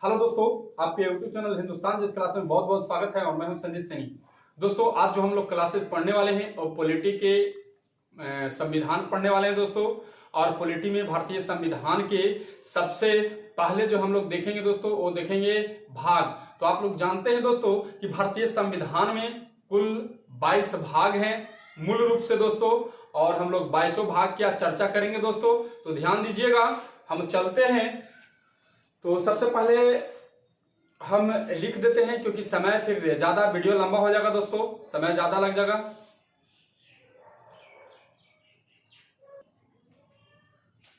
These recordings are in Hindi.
हेलो दोस्तों, आपके यूट्यूब चैनल हिंदुस्तान जिस क्लास में बहुत बहुत स्वागत है और मैं हूं संजीत सिंह। दोस्तों, आज जो हम लोग क्लासेस पढ़ने वाले हैं और पॉलिटी के संविधान पढ़ने वाले हैं दोस्तों। और पॉलिटी में भारतीय संविधान के सबसे पहले जो हम लोग देखेंगे दोस्तों, वो देखेंगे भाग। तो आप लोग जानते हैं दोस्तों कि भारतीय संविधान में कुल 22 भाग हैं मूल रूप से दोस्तों, और हम लोग 22 भाग की चर्चा करेंगे दोस्तों। तो ध्यान दीजिएगा, हम चलते हैं। तो सबसे पहले हम लिख देते हैं, क्योंकि समय फिर ज्यादा वीडियो लंबा हो जाएगा दोस्तों, समय ज्यादा लग जाएगा।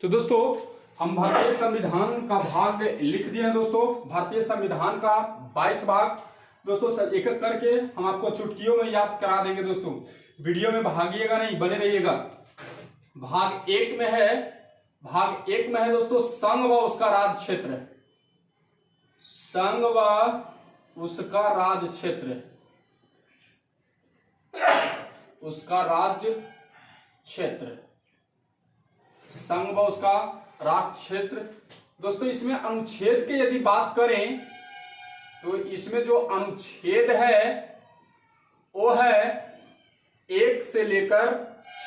तो दोस्तों, हम भारतीय संविधान का भाग लिख दिए हैं दोस्तों। भारतीय संविधान का 22 भाग दोस्तों, सब एक एक करके हम आपको चुटकियों में याद करा देंगे दोस्तों। वीडियो में भागिएगा नहीं, बने रहिएगा। भाग एक में है दोस्तों संघ व उसका राज क्षेत्र। संघ व उसका राज क्षेत्र, उसका राज्य क्षेत्र, संघ व उसका राज क्षेत्र। दोस्तों, इसमें अनुच्छेद की यदि बात करें तो इसमें जो अनुच्छेद है वो है 1 से लेकर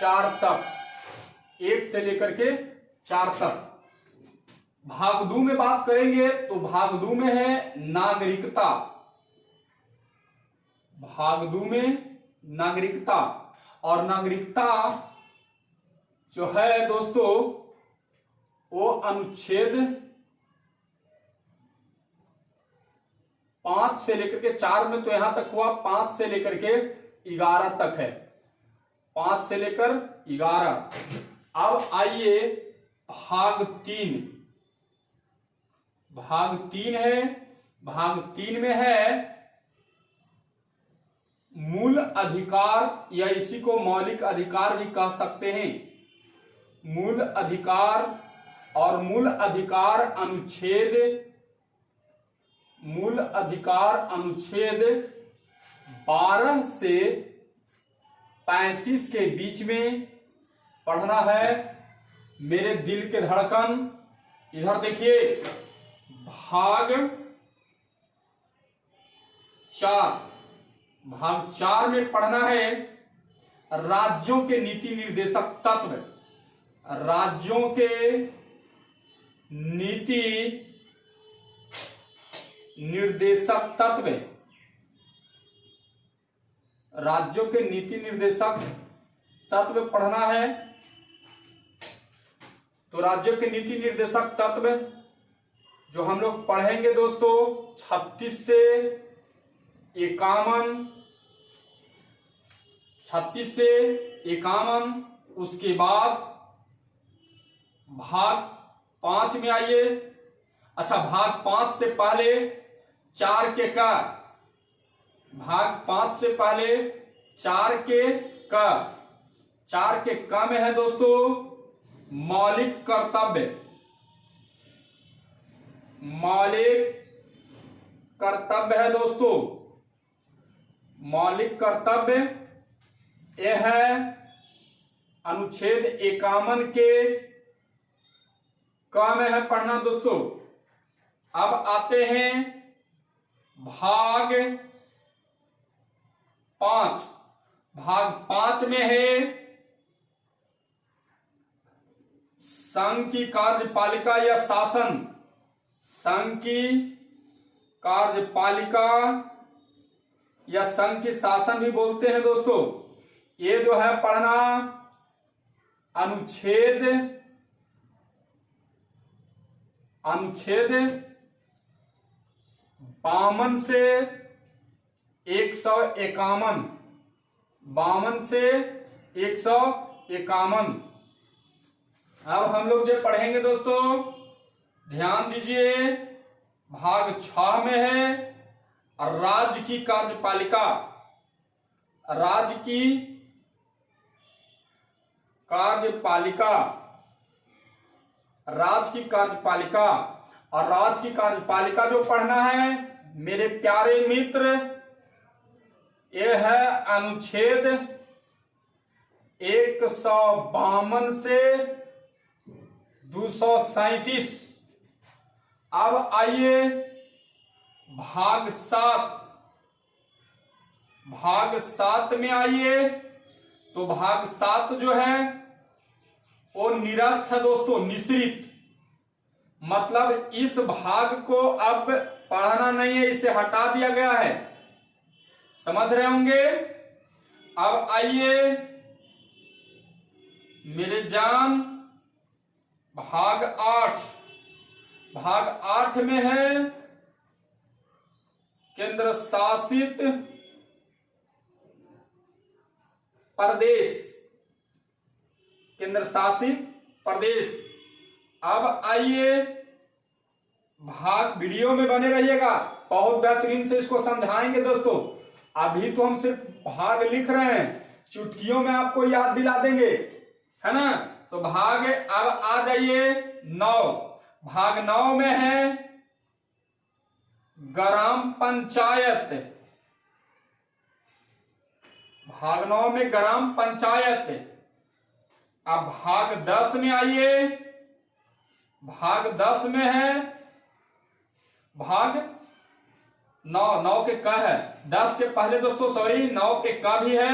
4 तक, 1 से लेकर के 4 तक। भाग 2 में बात करेंगे तो भाग 2 में है नागरिकता। भाग 2 में नागरिकता, और नागरिकता जो है दोस्तों वो अनुच्छेद 5 से लेकर के 4 में, तो यहां तक हुआ 5 से लेकर के 11 तक है, 5 से लेकर 11। अब आइए भाग 3। भाग 3 है, भाग 3 में है मूल अधिकार, या इसी को मौलिक अधिकार भी कह सकते हैं। मूल अधिकार, और मूल अधिकार अनुच्छेद, मूल अधिकार अनुच्छेद 12 से 35 के बीच में पढ़ना है। मेरे दिल के धड़कन, इधर देखिए। भाग 4, भाग 4 में पढ़ना है राज्यों के नीति निर्देशक तत्व। राज्यों के नीति निर्देशक तत्व, राज्यों के नीति निर्देशक तत्व पढ़ना है। तो राज्यों के नीति निर्देशक तत्व जो हम लोग पढ़ेंगे दोस्तों 36 से 51, 36 से 51। उसके बाद भाग 5 में आइए। अच्छा, भाग 5 से पहले 4 के का, भाग 5 से पहले 4 के का, 4 के का में है दोस्तों मौलिक कर्तव्य। मौलिक कर्तव्य है दोस्तों, मौलिक कर्तव्य यह है अनुच्छेद 51 के क में है पढ़ना दोस्तों। अब आते हैं भाग 5। भाग 5 में है संघ की कार्यपालिका या शासन। संघ की कार्यपालिका या संघ की शासन भी बोलते हैं दोस्तों। ये जो है पढ़ना अनुच्छेद 52 से 151, 52 से 151। अब हम लोग जो पढ़ेंगे दोस्तों, ध्यान दीजिए। भाग 6 में है राज्य की कार्यपालिका। राज्य की कार्यपालिका, राज्य की कार्यपालिका। और राज्य की कार्यपालिका जो पढ़ना है मेरे प्यारे मित्र, यह है अनुच्छेद 152 से 237। अब आइए भाग 7, भाग 7 में आइए। तो भाग 7 जो है वो निरस्त है दोस्तों, निश्रित। मतलब इस भाग को अब पढ़ना नहीं है, इसे हटा दिया गया है, समझ रहे होंगे। अब आइए मेरे जान, भाग 8, भाग 8 में है केंद्र शासित प्रदेश, केंद्र शासित प्रदेश। अब आइए भाग, वीडियो में बने रहिएगा, बहुत बेहतरीन से इसको समझाएंगे दोस्तों। अभी तो हम सिर्फ भाग लिख रहे हैं, चुटकियों में आपको याद दिला देंगे, है ना। तो भाग, अब आ जाइए 9, भाग 9 में है ग्राम पंचायत, भाग 9 में ग्राम पंचायत। अब भाग 10 में आइए, भाग 10 में है भाग 9, 9 के क है, 10 के पहले दोस्तों सॉरी 9 के क भी है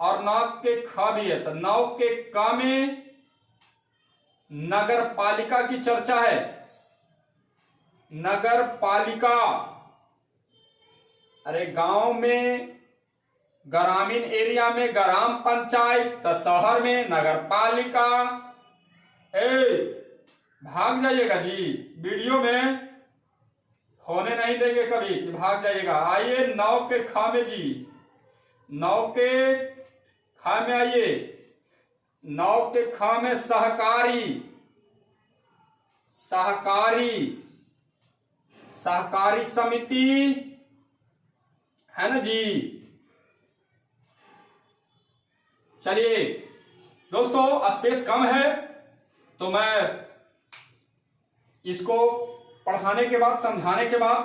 और 9 के ख भी है। तो 9 के क में नगर पालिका की चर्चा है, नगर पालिका। अरे गांव में, ग्रामीण एरिया में ग्राम पंचायत, तो शहर में नगर पालिका। भाग जाइएगा जी, वीडियो में होने नहीं देंगे कभी कि भाग जाइएगा। आइए 9 के ख में जी, 9 के ख में आइए, 9 के ख में सहकारी, सहकारी, सहकारी समिति, है ना जी। चलिए दोस्तों, स्पेस कम है तो मैं इसको पढ़ाने के बाद, समझाने के बाद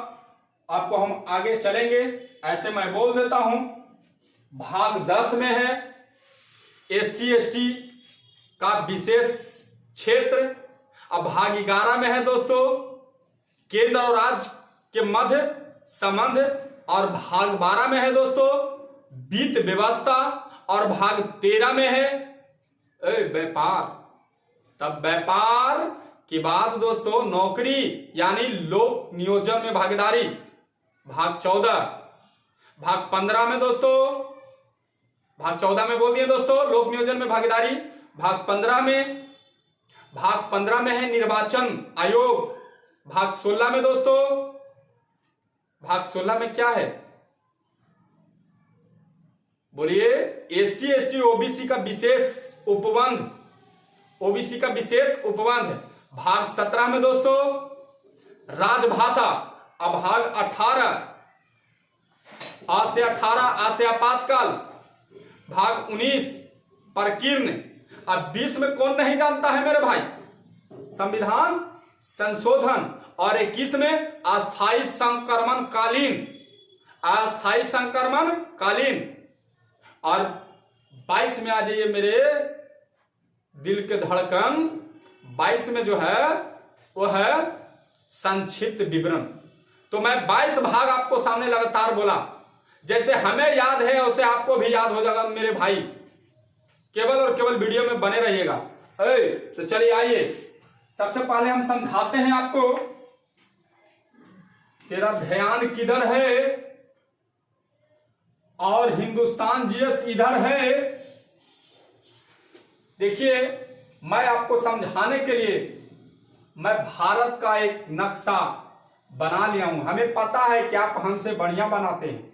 आपको हम आगे चलेंगे। ऐसे मैं बोल देता हूं, भाग 10 में है SC/ST का विशेष क्षेत्र। अब भाग 11 में है दोस्तों केंद्र और राज्य के मध्य संबंध, और भाग 12 में है दोस्तों वित्त व्यवस्था, और भाग 13 में है व्यापार। तब व्यापार के बाद दोस्तों नौकरी यानी लोक नियोजन में भागीदारी, भाग 14। भाग 15 में दोस्तों, भाग 14 में बोल दिए दोस्तों लोक नियोजन में भागीदारी। भाग 15 में, भाग 15 में है निर्वाचन आयोग। भाग 16 में दोस्तों, भाग 16 में क्या है बोलिए, SC/ST OBC का विशेष उपबंध, OBC का विशेष उपबंध। भाग 17 में दोस्तों राजभाषा। अब भाग 18 आ से 18 आ से आपातकाल। भाग 19 प्रकीर्ण। अब 20 में कौन नहीं जानता है मेरे भाई, संविधान संशोधन। और 21 में अस्थायी संक्रमण कालीन, अस्थायी संक्रमण कालीन। और 22 में आ जाइए मेरे दिल के धड़कन, 22 में जो है वो है संक्षिप्त विवरण। तो मैं 22 भाग आपको सामने लगातार बोला, जैसे हमें याद है उसे आपको भी याद हो जाएगा मेरे भाई। केवल और केवल वीडियो में बने रहिएगा। तो चलिए आइए, सबसे पहले हम समझाते हैं आपको। तेरा ध्यान किधर है और हिंदुस्तान GS इधर है। देखिए, मैं आपको समझाने के लिए मैं भारत का एक नक्शा बना लिया हूं। हमें पता है कि आप हमसे बढ़िया बनाते हैं,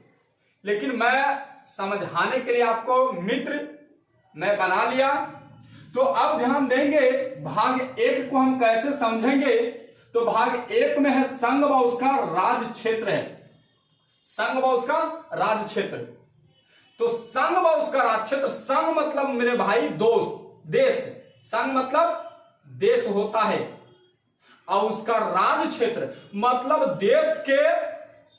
लेकिन मैं समझाने के लिए आपको मित्र मैं बना लिया। तो अब ध्यान देंगे भाग 1 को हम कैसे समझेंगे। तो भाग 1 में है संघ व उसका राज क्षेत्र है, संघ व उसका राज क्षेत्र। तो संघ व उसका राज क्षेत्र, संघ मतलब मेरे भाई दोस्त, देश, संघ मतलब देश होता है, और उसका राज क्षेत्र मतलब देश के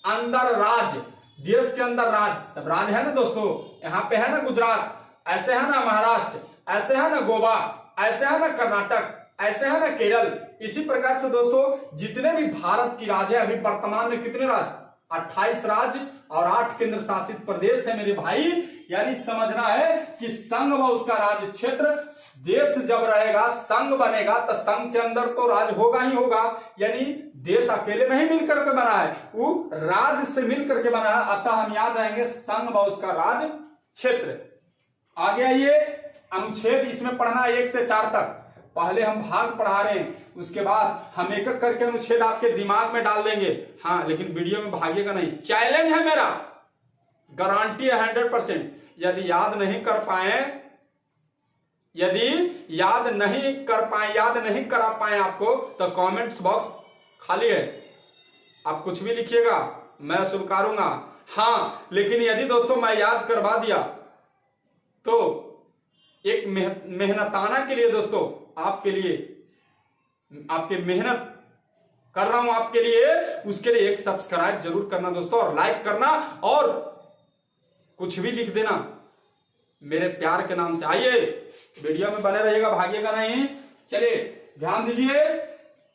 अंदर राज्य, देश के अंदर राज्य। सब राज्य है ना दोस्तों, यहां पे है ना गुजरात, ऐसे है ना महाराष्ट्र, ऐसे है ना गोवा, ऐसे है ना कर्नाटक, ऐसे है ना केरल, इसी प्रकार से दोस्तों जितने भी भारत की राज्य है, अभी वर्तमान में कितने राज्य, 28 राज्य और 8 केंद्र शासित प्रदेश है मेरे भाई। यानी समझना है कि संघ व उसका राज्य क्षेत्र, देश जब रहेगा, संघ बनेगा, तो संघ के अंदर तो राज्य होगा ही होगा। यानी देश अकेले नहीं मिलकर के बना है, वो राज्य से मिलकर के बना है। अतः हम याद रहेंगे संघ व उसका राज्य क्षेत्र। आगे आइए, अनुच्छेद इसमें पढ़ना 1 से 4 तक। पहले हम भाग पढ़ा रहे हैं, उसके बाद हम एक एक करके अनुच्छेद आपके दिमाग में डाल देंगे। हाँ, लेकिन वीडियो में भागिएगा नहीं, चैलेंज है मेरा, गारंटी है 100%। यदि याद नहीं कर पाए, याद नहीं करा पाए आपको, तो कमेंट्स बॉक्स खाली है, आप कुछ भी लिखिएगा, मैं स्वीकारूंगा। हाँ, लेकिन यदि दोस्तों मैं याद करवा दिया तो एक मेहनताना के लिए दोस्तों, आपके लिए, आपके मेहनत कर रहा हूं आपके लिए, उसके लिए एक सब्सक्राइब जरूर करना दोस्तों, और लाइक करना, और कुछ भी लिख देना मेरे प्यार के नाम से। आइए वीडियो में बने रहिएगा, भागिएगा नहीं। चलिए ध्यान दीजिए।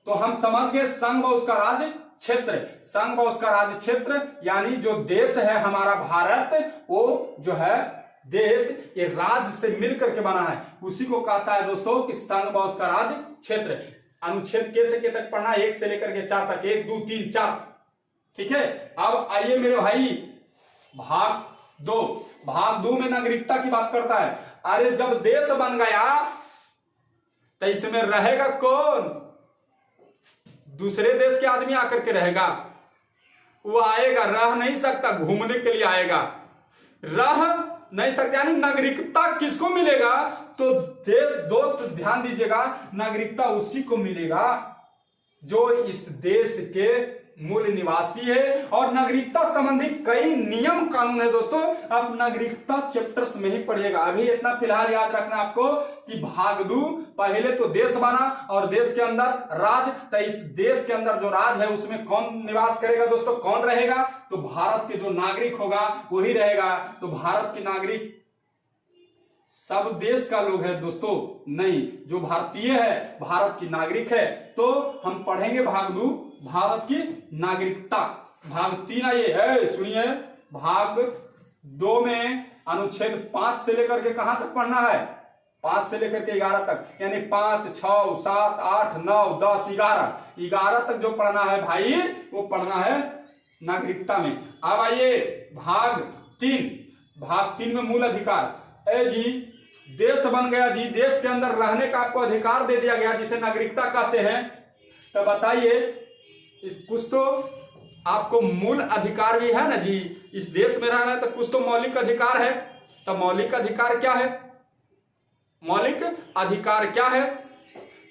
तो हम समझ गए संघ व उसका राज्य क्षेत्र। संघ व उसका राज्य क्षेत्र यानी जो देश है हमारा भारत, वो जो है देश, ये राज्य से मिलकर के बना है, उसी को कहता है दोस्तों कि संघ व उसका राज्य क्षेत्र। अनुच्छेद के से के तक पढ़ना, 1 से लेकर के 4 तक, 1 2 3 4, ठीक है। अब आइए मेरे भाई, भाग 2 में नागरिकता की बात करता है। अरे जब देश बन गया तो इसमें रहेगा कौन? दूसरे देश के आदमी आकर के रहेगा? वो आएगा, रह नहीं सकता, घूमने के लिए आएगा, रह नहीं सकता। यानी नागरिकता किसको मिलेगा? तो दोस्त ध्यान दीजिएगा, नागरिकता उसी को मिलेगा जो इस देश के मूल निवासी है। और नागरिकता संबंधी कई नियम कानून है दोस्तों, आप नागरिकता चैप्टर्स में ही पढ़िएगा। अभी इतना फिलहाल याद रखना आपको कि भाग 2, पहले तो देश बना और देश के अंदर राज, तो इस देश के अंदर जो राज है उसमें कौन निवास करेगा दोस्तों, कौन रहेगा? तो भारत के जो नागरिक होगा वही रहेगा। तो भारत के नागरिक सब देश का लोग है दोस्तों, नहीं, जो भारतीय है, भारत की नागरिक है। तो हम पढ़ेंगे भाग 2, भारत की नागरिकता। भाग 3 आइए, सुनिए, भाग 2 में अनुच्छेद 5 से लेकर के कहां तक पढ़ना है? 5 से लेकर के 11 तक, यानी 5, 6, 7, 8, 9, 10, 11 तक जो पढ़ना है भाई, वो पढ़ना है नागरिकता में। अब आइए भाग 3 में मूल अधिकार। जी देश बन गया जी, देश के अंदर रहने का आपको अधिकार दे दिया गया, जिसे नागरिकता कहते हैं। तो बताइए, कुछ तो आपको मूल अधिकार भी है ना जी, इस देश में रहना है तो कुछ तो मौलिक अधिकार है। तो मौलिक अधिकार क्या है? मौलिक अधिकार क्या है?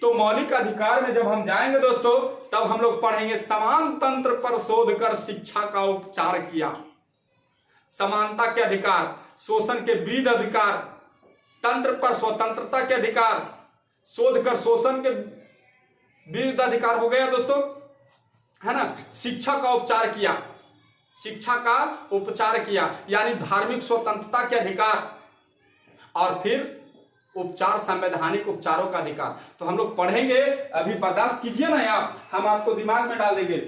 तो मौलिक अधिकार में जब हम जाएंगे दोस्तों, तब हम लोग पढ़ेंगे समान तंत्र पर शोध कर शिक्षा का उपचार किया। समानता के अधिकार, शोषण के विरुद्ध अधिकार, तंत्र पर स्वतंत्रता के अधिकार, शोध कर शोषण के विरुद्ध अधिकार हो गया दोस्तों, है ना। शिक्षा का उपचार किया, शिक्षा का उपचार किया यानी धार्मिक स्वतंत्रता के अधिकार, और फिर उपचार, संवैधानिक उपचारों का अधिकार। तो हम लोग पढ़ेंगे, अभी बर्दाश्त कीजिए ना आप, हम आपको दिमाग में डाल देंगे।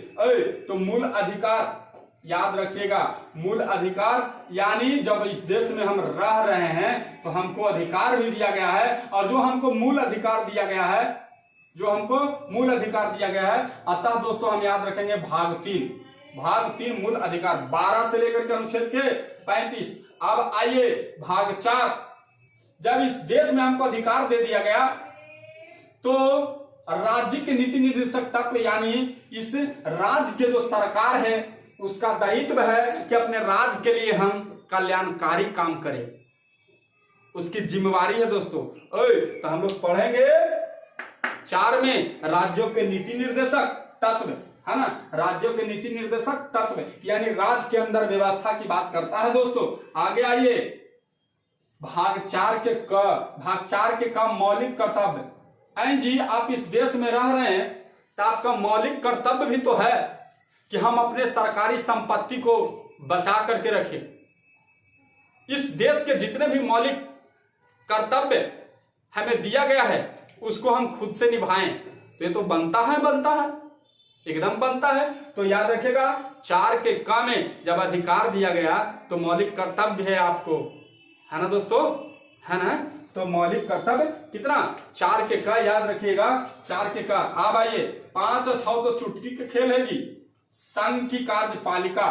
तो मूल अधिकार याद रखिएगा, मूल अधिकार यानी जब इस देश में हम रह रहे हैं तो हमको अधिकार भी दिया गया है, और जो हमको मूल अधिकार दिया गया है, अतः दोस्तों हम याद रखेंगे भाग 3 मूल अधिकार, 12 से लेकर के अनुच्छेद के 35। अब आइए भाग 4, जब इस देश में हमको अधिकार दे दिया गया तो राज्य के नीति निर्देशक तत्व, यानी इस राज्य के जो सरकार है उसका दायित्व है कि अपने राज्य के लिए हम कल्याणकारी काम करें, उसकी जिम्मेवारी है दोस्तों। तो हम लोग पढ़ेंगे 4 में राज्यों के नीति निर्देशक तत्व, है ना, राज्यों के नीति निर्देशक तत्व यानी राज्य के अंदर व्यवस्था की बात करता है दोस्तों। आगे आइए, भाग 4 के काम मौलिक कर्तव्य। जी आप इस देश में रह रहे हैं तो आपका मौलिक कर्तव्य भी तो है कि हम अपने सरकारी संपत्ति को बचा करके रखें। इस देश के जितने भी मौलिक कर्तव्य हमें दिया गया है उसको हम खुद से निभाएं, तो ये तो बनता है, एकदम बनता है। तो याद रखिएगा 4 के क में जब अधिकार दिया गया तो मौलिक कर्तव्य है आपको, है ना दोस्तों, है ना। तो मौलिक कर्तव्य कितना, 4 के क याद रखिएगा, 4 के क। अब आइए 5 और 6 तो चुटकी के खेल है जी। संघ की कार्यपालिका,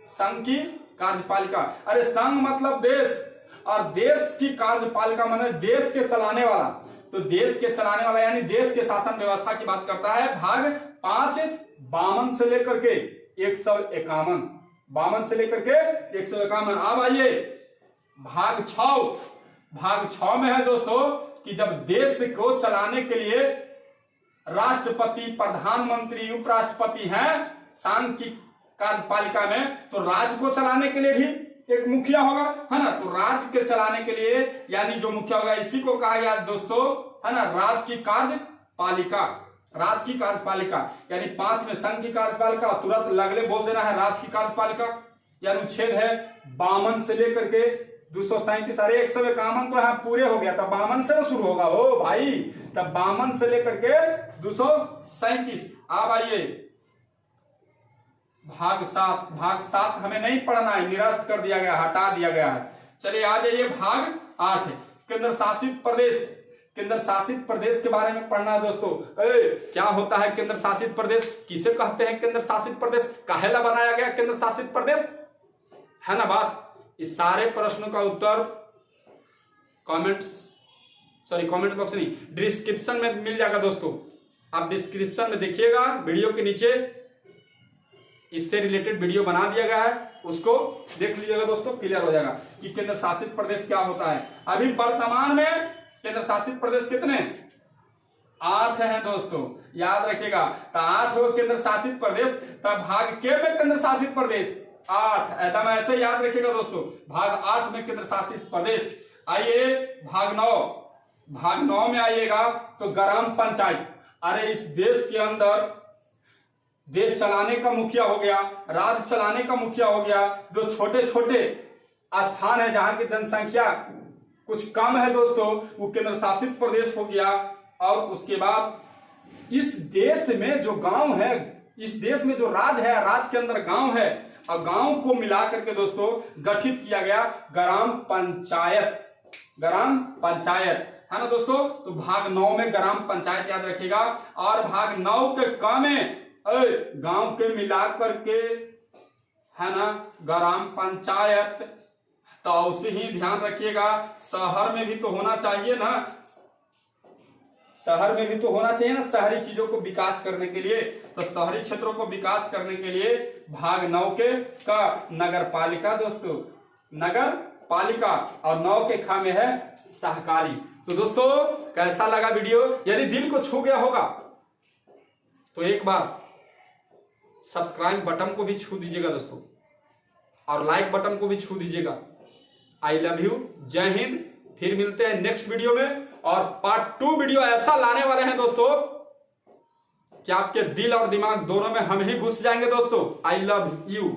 संघ की कार्यपालिका, अरे संघ मतलब देश, और देश की कार्यपालिका माने देश के चलाने वाला। तो देश के चलाने वाला यानी देश के शासन व्यवस्था की बात करता है। भाग 5 52 से लेकर के 151, 52 से लेकर के 151। अब आइए भाग 6 में है दोस्तों कि जब देश को चलाने के लिए राष्ट्रपति, प्रधानमंत्री, उपराष्ट्रपति हैं संघ की कार्यपालिका में, तो राज्य को चलाने के लिए भी एक मुखिया होगा, है ना। तो राज्य के चलाने के लिए यानी जो मुखिया होगा इसी को कहा गया दोस्तों, है ना, राज्य की कार्यपालिका, राज्य की कार्यपालिका। यानी 5 में संघ की कार्यपालिका, तुरंत लगले बोल देना है राज्य की कार्यपालिका। यानी अनुच्छेद है 52 से लेकर के 237, अरे 151 तो यहाँ पूरे हो गया, तब 52 से शुरू होगा ओ भाई, तब 52 से लेकर के 237। अब आइए भाग 7 हमें नहीं पढ़ना है, निरस्त कर दिया गया, हटा दिया गया है। चलिए आ जाइए भाग 8 केंद्र शासित प्रदेश। केंद्र शासित प्रदेश के बारे में पढ़ना है दोस्तों। क्या होता है केंद्र शासित प्रदेश, किसे कहते हैं केंद्र शासित प्रदेश, काहेला बनाया गया केंद्र शासित प्रदेश, है ना बात। इस सारे प्रश्नों का उत्तर कमेंट बॉक्स नहीं, डिस्क्रिप्शन में मिल जाएगा दोस्तों। आप डिस्क्रिप्शन में देखिएगा, वीडियो के नीचे इससे रिलेटेड वीडियो बना दिया गया है, उसको देख लीजिएगा दोस्तों, क्लियर हो जाएगा कि केंद्र शासित प्रदेश क्या होता है। अभी वर्तमान में केंद्र शासित प्रदेश कितने, 8 हैं दोस्तों, याद रखिएगा। तो 8 हो केंद्र शासित प्रदेश, तब भाग के में केंद्र शासित प्रदेश 8, एकदम ऐसे याद रखिएगा दोस्तों। भाग 8 में केंद्र शासित प्रदेश। आइए भाग 9 में आइएगा तो ग्राम पंचायत। अरे इस देश के अंदर देश चलाने का मुखिया हो गया, राज्य चलाने का मुखिया हो गया, जो छोटे छोटे स्थान है जहां की जनसंख्या कुछ कम है दोस्तों, वो केंद्र शासित प्रदेश हो गया। और उसके बाद इस देश में जो गांव है, इस देश में जो राज्य है, राज्य के अंदर गांव है, और गांव को मिला करके दोस्तों गठित किया गया ग्राम पंचायत, ग्राम पंचायत, है ना दोस्तों। तो भाग 9 में ग्राम पंचायत याद रखिएगा। और भाग 9 के क में गांव के मिला करके, है ना, ग्राम पंचायत। तो उसे ही ध्यान रखिएगा, शहर में भी तो होना चाहिए ना, शहर में भी तो होना चाहिए ना, शहरी चीजों को विकास करने के लिए। तो शहरी क्षेत्रों को विकास करने के लिए भाग 9 के का नगर पालिका दोस्तों, नगर पालिका, और 9 के ख में है सहकारी। तो दोस्तों कैसा लगा वीडियो, यदि दिल को छू गया होगा तो एक बार सब्सक्राइब बटन को भी छू दीजिएगा दोस्तों, और लाइक बटन को भी छू दीजिएगा। आई लव यू, जय हिंद। फिर मिलते हैं नेक्स्ट वीडियो में, और पार्ट 2 वीडियो ऐसा लाने वाले हैं दोस्तों कि आपके दिल और दिमाग दोनों में हम ही घुस जाएंगे दोस्तों। I love you.